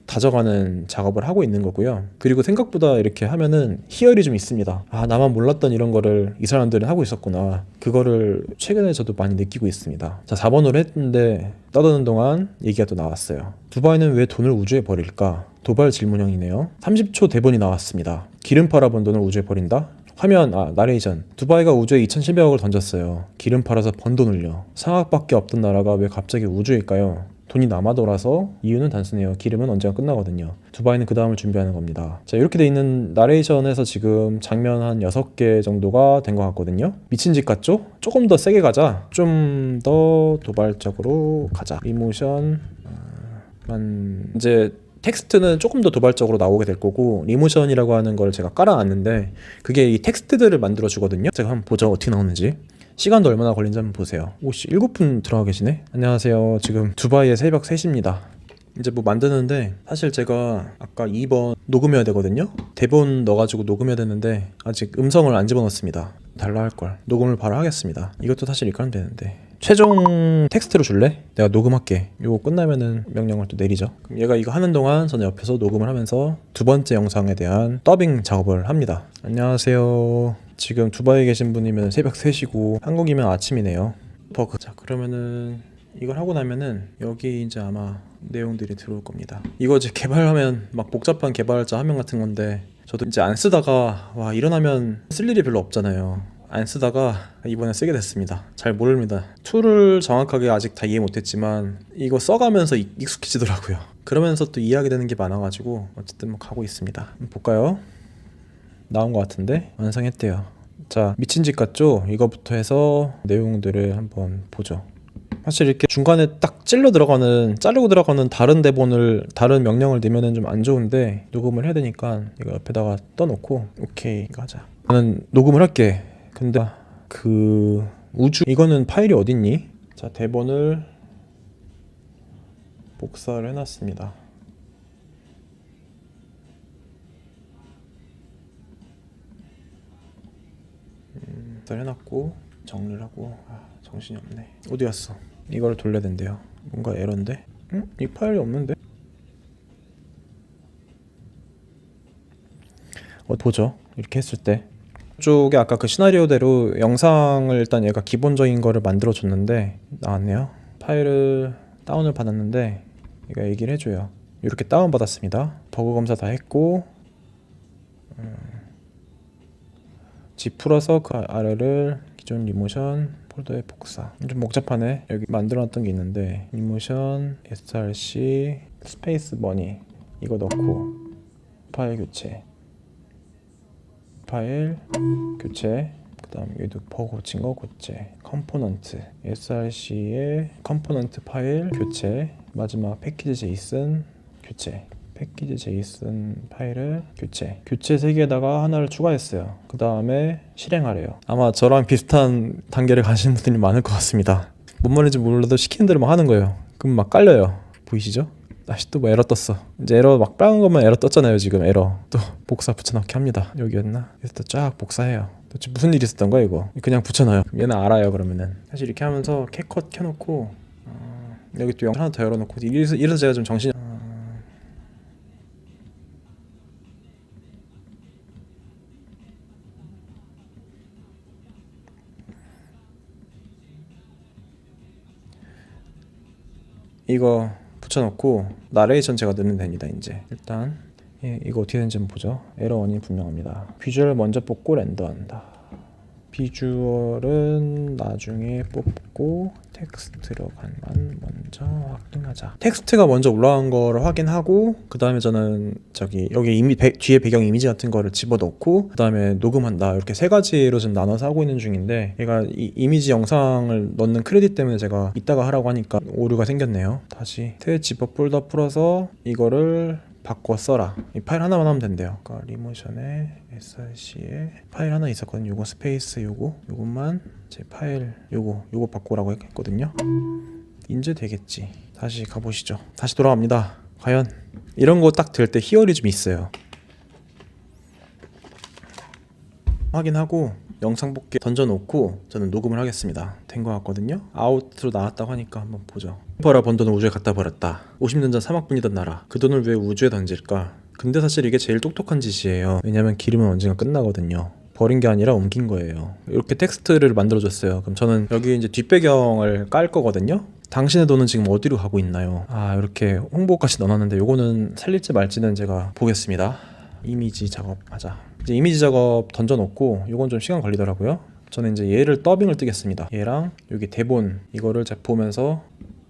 다져가는 작업을 하고 있는 거고요. 그리고 생각보다 이렇게 하면은 희열이 좀 있습니다. 아, 나만 몰랐던 이런 거를 이 사람들은 하고 있었구나. 그거를 최근에 저도 많이 느끼고 있습니다. 자, 4번으로 했는데 떠드는 동안 얘기가 또 나왔어요. 두바이는 왜 돈을 우주에 버릴까? 도발 질문형이네요. 30초 대본이 나왔습니다. 기름 팔아본 돈을 우주에 버린다? 화면, 나레이션. 두바이가 우주에 2,700억을 던졌어요. 기름 팔아서 번 돈을요. 상악밖에 없던 나라가 왜 갑자기 우주일까요? 돈이 남아 돌아서. 이유는 단순해요. 기름은 언젠가 끝나거든요. 두바이는 그 다음을 준비하는 겁니다. 자, 이렇게 돼 있는 나레이션에서 지금 장면 한 6개 정도가 된 것 같거든요. 미친 짓 같죠? 조금 더 세게 가자. 좀 더 도발적으로 가자. 리모션 이제 텍스트는 조금 더 도발적으로 나오게 될 거고, 리모션이라고 하는 걸 제가 깔아놨는데 그게 이 텍스트들을 만들어 주거든요. 제가 한번 보죠, 어떻게 나오는지. 시간도 얼마나 걸린지 한번 보세요. 오씨, 7분 들어가 계시네. 안녕하세요. 지금 두바이의 새벽 3시입니다. 이제 뭐 만드는데, 사실 제가 아까 2번 녹음해야 되거든요. 대본 넣어가지고 녹음해야 되는데 아직 음성을 안 집어넣었습니다. 달라 할걸. 녹음을 바로 하겠습니다. 이것도 사실 이렇게 하면 되는데. 최종 텍스트로 줄래? 내가 녹음할게. 요거 끝나면은 명령을 또 내리죠. 그럼 얘가 이거 하는 동안 저는 옆에서 녹음을 하면서 두 번째 영상에 대한 더빙 작업을 합니다. 안녕하세요. 지금 두바이에 계신 분이면 새벽 3시고 한국이면 아침이네요. 버그. 자, 그러면은 이걸 하고 나면은 여기 이제 아마 내용들이 들어올 겁니다. 이거 이제 개발하면 막 복잡한 개발자 화면 같은 건데, 저도 이제 안 쓰다가 와, 일어나면 쓸 일이 별로 없잖아요. 안 쓰다가 이번에 쓰게 됐습니다. 잘 모릅니다. 툴을 정확하게 아직 다 이해 못했지만 이거 써가면서 익숙해지더라고요. 그러면서 또 이해하게 되는 게 많아가지고 어쨌든 뭐 가고 있습니다. 볼까요? 나온 것 같은데 완성했대요. 자, 미친 짓 같죠? 이거부터 해서 내용들을 한번 보죠. 사실 이렇게 중간에 딱 자르고 들어가는 다른 명령을 넣으면 좀 안 좋은데, 녹음을 해야 되니까 이거 옆에다가 떠놓고 오케이 이거 하자. 나는 녹음을 할게. 근데 그 우주 이거는 파일이 어딨니? 자, 대본을 복사를 해놨습니다. 복사를 해놨고 정리를 하고. 정신이 없네. 어디 갔어? 이거를 돌려야 된대요. 뭔가 에러인데? 응? 이 파일이 없는데? 보죠. 이렇게 했을 때 쪽에 아까 그 시나리오대로 영상을 일단 얘가 기본적인 거를 만들어 줬는데 나왔네요. 파일을 다운을 받았는데 얘가 얘기를 해줘요. 이렇게 다운 받았습니다. 버그 검사 다 했고, G 풀어서 그 아래를 기존 리모션 폴더에 복사. 좀 복잡하네. 여기 만들어놨던 게 있는데 리모션 src 스페이스 머니 이거 넣고 파일 교체, 그 다음 여기도 버그 고친 거 교체, 컴포넌트 src의 컴포넌트 파일 교체, 마지막 패키지 제이슨 교체, 패키지 제이슨 파일을 교체 3개에다가 하나를 추가했어요. 그 다음에 실행하래요. 아마 저랑 비슷한 단계를 가시는 분들이 많을 것 같습니다. 뭔 말인지 몰라도 시키는 대로 막 하는 거예요. 그럼 막 깔려요. 보이시죠? 다시 또 뭐 에러 떴어. 이제 에러 막 빨간 것만 에러 떴잖아요. 지금 에러 또 복사 붙여넣기 합니다. 여기였나? 그래서 또 쫙 복사해요. 도대체 무슨 일이 있었던 거야 이거? 그냥 붙여넣어요. 얘는 알아요. 그러면은 사실 이렇게 하면서 캡컷 켜놓고 여기 또 영상 하나 더 열어놓고 이래서 제가 좀 정신이 이거 붙여놓고 나레이션 제가 넣으면 됩니다. 이제 일단 이거 어떻게 되는지 한번 보죠. 에러 원인이 분명합니다. 비주얼 먼저 뽑고 렌더한다. 비주얼은 나중에 뽑고 텍스트 들어간만 먼저 확인하자. 텍스트가 먼저 올라온 거를 확인하고 그 다음에 저는 여기 뒤에 배경 이미지 같은 거를 집어넣고 그 다음에 녹음한다. 이렇게 세 가지로 지금 나눠서 하고 있는 중인데, 얘가 이미지 영상을 넣는 크레딧 때문에 제가 이따가 하라고 하니까 오류가 생겼네요. 다시 지퍼 폴더 풀어서 이거를 바꿔 써라. 이 파일 하나만 하면 된대요. 그러니까 리모션에 src에 파일 하나 있었거든요. 요거 스페이스 요것만 제 파일 요거 바꾸라고 했거든요. 이제 되겠지. 다시 가보시죠. 다시 돌아갑니다. 과연 이런 거 딱 들 때 희열이 좀 있어요. 확인하고 영상 복귀 던져놓고 저는 녹음을 하겠습니다. 된 것 같거든요. 아웃으로 나왔다고 하니까 한번 보죠. 버라 번 돈을 우주에 갖다 버렸다. 50년 전 사막뿐이던 나라. 그 돈을 왜 우주에 던질까? 근데 사실 이게 제일 똑똑한 짓이에요. 왜냐면 기름은 언젠가 끝나거든요. 버린 게 아니라 옮긴 거예요. 이렇게 텍스트를 만들어줬어요. 그럼 저는 여기 이제 뒷배경을 깔 거거든요. 당신의 돈은 지금 어디로 가고 있나요? 이렇게 홍보까지 넣어놨는데 요거는 살릴지 말지는 제가 보겠습니다. 이미지 작업하자. 이제 이미지 작업 던져놓고 요건 좀 시간 걸리더라고요. 저는 이제 얘를 더빙을 뜨겠습니다. 얘랑 여기 대본 이거를 제가 보면서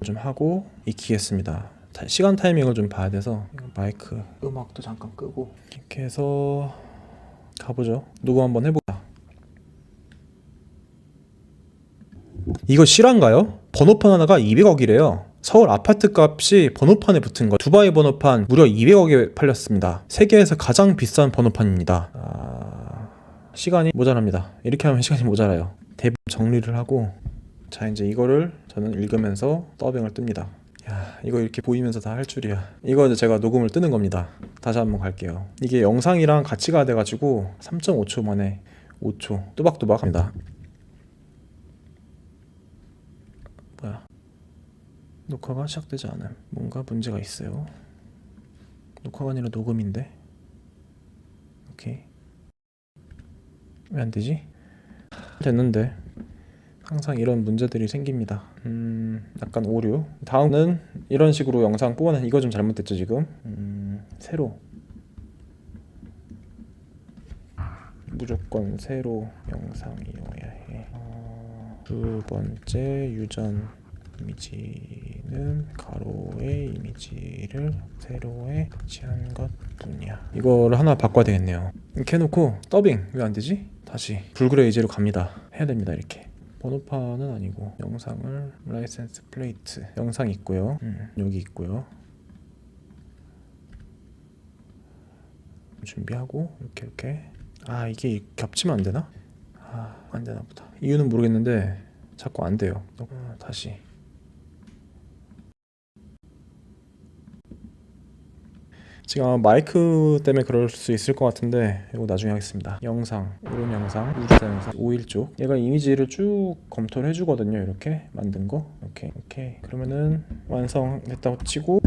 좀 하고 익히겠습니다. 시간 타이밍을 좀 봐야 돼서 마이크 음악도 잠깐 끄고 이렇게 해서 가보죠. 녹음 한번 해보자. 이거 실화인가요? 번호판 하나가 200억이래요. 서울 아파트 값이 번호판에 붙은 거. 두바이 번호판 무려 200억에 팔렸습니다. 세계에서 가장 비싼 번호판입니다. 시간이 모자랍니다. 이렇게 하면 시간이 모자라요. 대본 정리를 하고 자, 이제 이거를 저는 읽으면서 더빙을 뜹니다. 야, 이거 이렇게 보이면서 다 할 줄이야. 이거 이제 제가 녹음을 뜨는 겁니다. 다시 한번 갈게요. 이게 영상이랑 같이 가야 돼가지고 3.5초 만에 5초 또박또박 합니다. 뭐야, 녹화가 시작되지 않음. 뭔가 문제가 있어요. 녹화가 아니라 녹음인데. 오케이. 왜 안 되지? 됐는데 항상 이런 문제들이 생깁니다. 약간 오류. 다음은 이런 식으로 영상 뽑아낸 이거 좀 잘못됐죠 지금. 새로 무조건 새로 영상이어야 해. 두 번째 유전 이미지는 가로의 이미지를 세로에 배치한 것뿐이야. 이거를 하나 바꿔야 되겠네요. 이렇게 해놓고 더빙 왜 안 되지? 다시 불그레이즈로 갑니다. 해야 됩니다. 이렇게 번호판은 아니고 영상을 라이센스 플레이트 영상 있고요. 여기 있고요. 준비하고 이렇게 이게 겹치면 안 되나? 안 되나 보다. 이유는 모르겠는데 자꾸 안 돼요. 다시 지금 아마 마이크 때문에 그럴 수 있을 것 같은데 이거 나중에 하겠습니다. 영상, 이런 영상, 우주사 영상 5일 쪽 얘가 이미지를 쭉 검토를 해주거든요. 이렇게 만든 거 오케이 그러면은 완성했다고 치고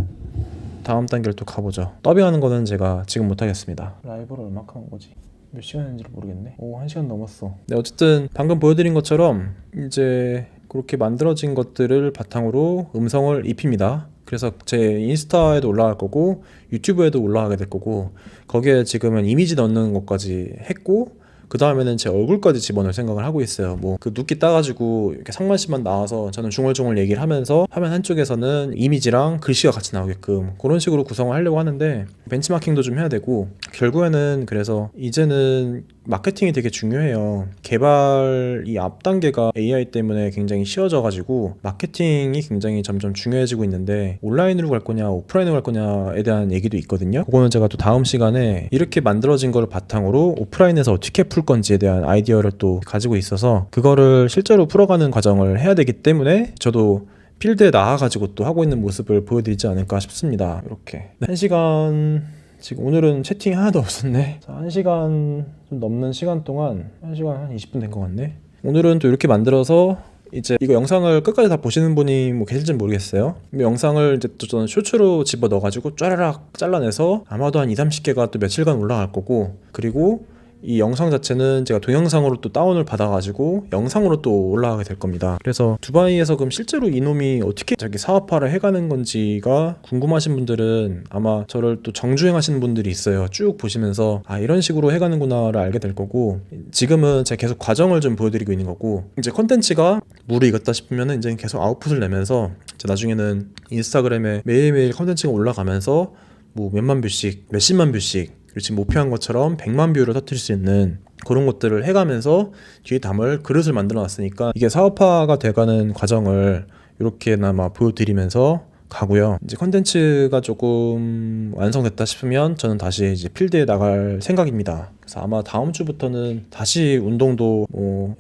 다음 단계를 또 가보죠. 더빙하는 거는 제가 지금 못하겠습니다. 라이브로 얼마큼 한 거지? 몇 시간인지를 모르겠네. 1시간 넘었어. 네, 어쨌든 방금 보여드린 것처럼 이제 그렇게 만들어진 것들을 바탕으로 음성을 입힙니다. 그래서 제 인스타에도 올라갈 거고 유튜브에도 올라가게 될 거고, 거기에 지금은 이미지 넣는 것까지 했고 그 다음에는 제 얼굴까지 집어넣을 생각을 하고 있어요. 뭐 그 눕기 따가지고 이렇게 상반신만 나와서 저는 중얼중얼 얘기를 하면서 화면 한쪽에서는 이미지랑 글씨가 같이 나오게끔 그런 식으로 구성을 하려고 하는데, 벤치마킹도 좀 해야 되고 결국에는 그래서 이제는 마케팅이 되게 중요해요. 개발 이 앞 단계가 AI 때문에 굉장히 쉬워져가지고 마케팅이 굉장히 점점 중요해지고 있는데, 온라인으로 갈 거냐 오프라인으로 갈 거냐에 대한 얘기도 있거든요. 그거는 제가 또 다음 시간에 이렇게 만들어진 거를 바탕으로 오프라인에서 어떻게 풀 건지에 대한 아이디어를 또 가지고 있어서 그거를 실제로 풀어가는 과정을 해야 되기 때문에 저도 필드에 나와가지고 또 하고 있는 모습을 보여드리지 않을까 싶습니다. 이렇게 1시간 지금 오늘은 채팅이 하나도 없었네. 자, 1시간 좀 넘는 시간 동안 1시간 한 20분 된 것 같네. 오늘은 또 이렇게 만들어서 이제 이거 영상을 끝까지 다 보시는 분이 뭐 계실지는 모르겠어요. 영상을 이제 또 저는 쇼츠로 집어 넣어가지고 쫘라락 잘라내서 아마도 한 20-30개가 또 며칠간 올라갈 거고, 그리고 이 영상 자체는 제가 동영상으로 또 다운을 받아가지고 영상으로 또 올라가게 될 겁니다. 그래서 두바이에서 그럼 실제로 이놈이 어떻게 자기 사업화를 해가는 건지가 궁금하신 분들은 아마 저를 또 정주행하시는 분들이 있어요. 쭉 보시면서 아 이런 식으로 해가는구나를 알게 될 거고, 지금은 제가 계속 과정을 좀 보여드리고 있는 거고, 이제 컨텐츠가 물이 익었다 싶으면 이제 계속 아웃풋을 내면서 이제 나중에는 인스타그램에 매일매일 컨텐츠가 올라가면서 뭐 몇만 뷰씩 몇십만 뷰씩, 그리고 지금 목표한 것처럼 100만 뷰를 터뜨릴 수 있는 그런 것들을 해가면서 뒤에 담을 그릇을 만들어 놨으니까 이게 사업화가 돼가는 과정을 이렇게나마 보여드리면서 가고요. 이제 컨텐츠가 조금 완성됐다 싶으면 저는 다시 이제 필드에 나갈 생각입니다. 그래서 아마 다음 주부터는 다시 운동도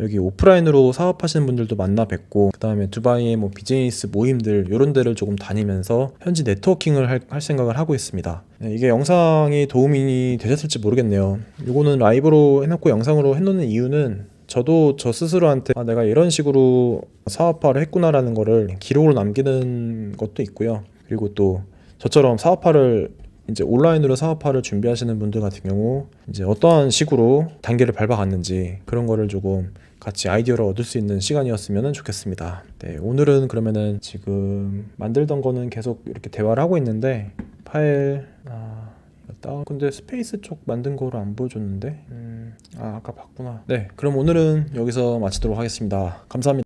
여기 오프라인으로 사업하시는 분들도 만나 뵙고, 그 다음에 두바이의 뭐 비즈니스 모임들 이런 데를 조금 다니면서 현지 네트워킹을 할 생각을 하고 있습니다. 네, 이게 영상이 도움이 되셨을지 모르겠네요. 이거는 라이브로 해놓고 영상으로 해놓는 이유는 저도 저 스스로한테 아, 내가 이런 식으로 사업화를 했구나라는 거를 기록으로 남기는 것도 있고요. 그리고 또 저처럼 사업화를 이제 온라인으로 사업화를 준비하시는 분들 같은 경우 이제 어떠한 식으로 단계를 밟아갔는지 그런 거를 조금 같이 아이디어를 얻을 수 있는 시간이었으면 좋겠습니다. 네, 오늘은 그러면은 지금 만들던 거는 계속 이렇게 대화를 하고 있는데 파일 근데 스페이스 쪽 만든 거를 안 보여줬는데 아까 봤구나. 네, 그럼 오늘은 여기서 마치도록 하겠습니다. 감사합니다.